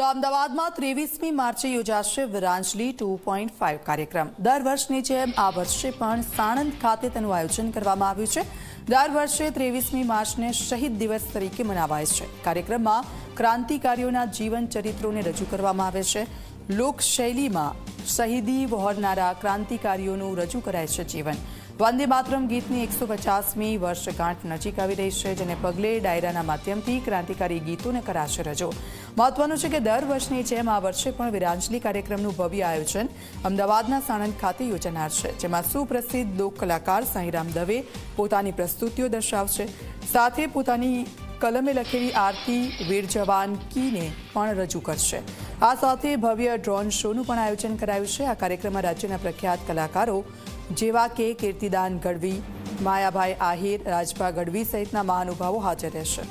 તો અમદાવાદમાં 23મી માર્ચે યોજાશે વીરાંજલિ 2.5 કાર્યક્રમ। દર વર્ષની જેમ આ વર્ષે પણ સાણંદ ખાતે તેનું આયોજન કરવામાં આવ્યું છે। દર વર્ષે 23મી માર્ચને શહીદ દિવસ તરીકે મનાવાય છે। કાર્યક્રમમાં ક્રાંતિકારીઓના જીવન ચરિત્રોને રજૂ કરવામાં આવે છે। લોકશૈલીમાં શહીદી વહોરનારા ક્રાંતિકારીઓનું રજૂ કરાય છે જીવન। વંદે માતરમ ગીતની 150મી વર્ષગાંઠ નજીક આવી રહી છે, જેને પગલે ડાયરાના માધ્યમથી ક્રાંતિકારી ગીતોને કરાશે રજૂ। મહત્વનું છે કે દર વર્ષની જેમ આ વર્ષે પણ વીરાંજલિ કાર્યક્રમનું ભવ્ય આયોજન અમદાવાદના સાણંદ ખાતે યોજાનાર છે, જેમાં સુપ્રસિદ્ધ લોક કલાકાર સાંઈરામ દવે પોતાની પ્રસ્તુતિઓ દર્શાવશે। સાથે પોતાની કલમે લખેલી આરતી વીર જવાન કીને પણ રજૂ કરશે। આ સાથે ભવ્ય ડ્રોન શોનું પણ આયોજન કરાયું છે। આ કાર્યક્રમમાં રાજ્યના પ્રખ્યાત કલાકારો જેવા કે કીર્તિદાન ગઢવી, માયાભાઈ આહિર, રાજભા ગઢવી સહિતના મહાનુભાવો હાજર રહેશે।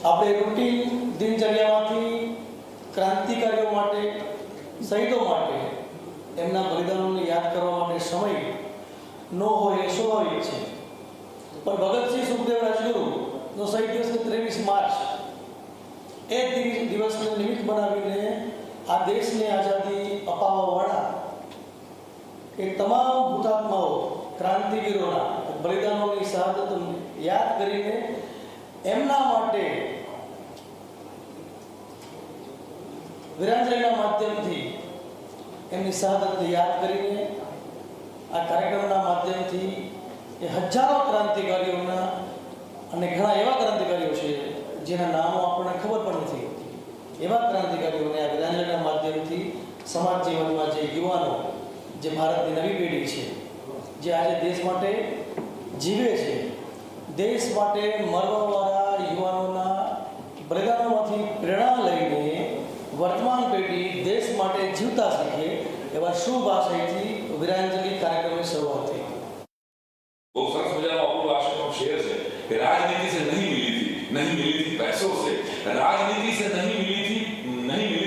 આપણે રૂટીન દિનચર્યામાંથી ક્રાંતિકારીઓ માટે, શહીદો માટે, એમના બલિદાનોને યાદ કરવા માટે સમય ન હોય એ સ્વાભાવિક છે, પણ ભગતસિંહ સુખદેવ રાજગુરુનો શહીદ દિવસ 23 માર્ચ એ દિવસને નિમિત્ત બનાવીને આ દેશને આઝાદી અપાવવાવાળા એ તમામ હુતાત્માઓ, ક્રાંતિવીરોના બલિદાનોની શહાદત યાદ કરીને એમના માટે વીરાંજલિના માધ્યમથી એમની શહાદતને યાદ કરીને આ કાર્યક્રમના માધ્યમથી એ હજારો ક્રાંતિકારીઓના અને ઘણા એવા ક્રાંતિકારીઓ છે જેના નામો આપણને ખબર પણ નથી હોતી, એવા ક્રાંતિકારીઓને આ વીરાંજલિના માધ્યમથી સમાજ જીવનમાં જે યુવાનો, જે ભારતની નવી પેઢી છે, જે આજે દેશ માટે જીવે છે, દેશ માટે મરવાવાળા યુવાનોના બલિદાનોમાંથી પ્રેરણા લઈને વર્તમાન પેઢી દેશ માટે જીવતા શીખે એવા શુભ આશયથી વીરાંજલિ કાર્યક્રમની શરૂઆત થઈ। वो सरस मजा अपूर्व आशय का शेर है कि राजनीति से नहीं मिली थी पैसों से, राजनीति से नहीं मिली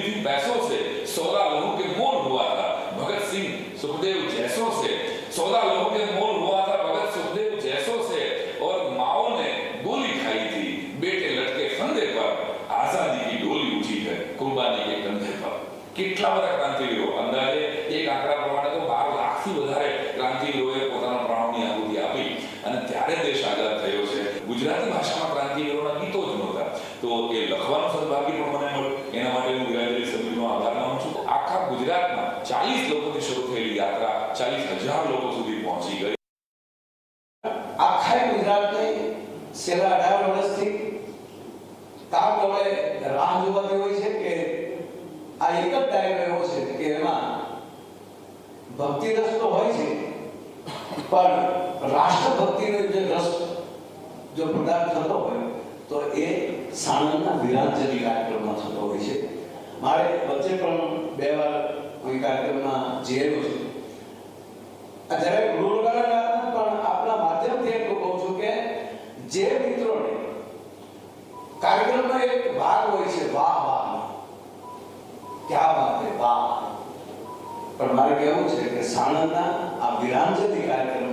थी पैसों से, सौदा लोगों के मोल हुआ था भगत सिंह सुखदेव जैसों से, सौदा लोगों के मोल हुआ था भगत सुखदेव जैसों से, और माओ ने गोली खाई थी बेटे लटके फंदे पर, आजादी की डोली उठी है कुर्बानी के कंधे पर। કેટલા બધા ક્રાંતિવીરો, અંદાજે એક આંકડા પ્રમાણે તો 12 લાખથી વધારે ક્રાંતિવીરોએ પોતાના પ્રાણોની આહુતિ આપી અને ત્યારે દેશ આઝાદ થયો છે। ગુજરાતી ભાષામાં ક્રાંતિવીરોના ગીતો જ નહોતા, તો એ લખવાનું સદભાગ્ય પણ મને મળ્યું। એના માટે હું વીરાંજલિ સમિતિનો આભાર માનું છું। આખા ગુજરાતમાં 40 લોકોથી શરૂ થયેલી યાત્રા 40,000 લોકો સુધી પહોંચી ગઈ। આખા ગુજરાતને છેલ્લા 18 વર્ષથી કામ હવે રાહ જોવાતી હોય છે કે આ એક જ ટાઈમ એવો છે કે એમાં ભક્તિ રસ તો હોય છે, પણ રાષ્ટ્રભક્તિનો જે રસ જો પ્રદાન થતો હોય તો એ સાણંદના વીરાંજલિ કાર્યક્રમમાં થતો હોય છે। મારે વચ્ચે પણ 2 વાર કોઈ કાર્યક્રમમાં જેલો છે, આ જ્યારે ગુરુવર્ગના પણ આપણા માધ્યમથી એટલું કહું છું કે જે મિત્રોને કાર્યક્રમનો એક ભાગ હોય છે, વાહ વાહ क्या बात है, वाह। पर मारे कहूं છે કે સાણંદના આ વીરાંજલિ કાર્યક્રમ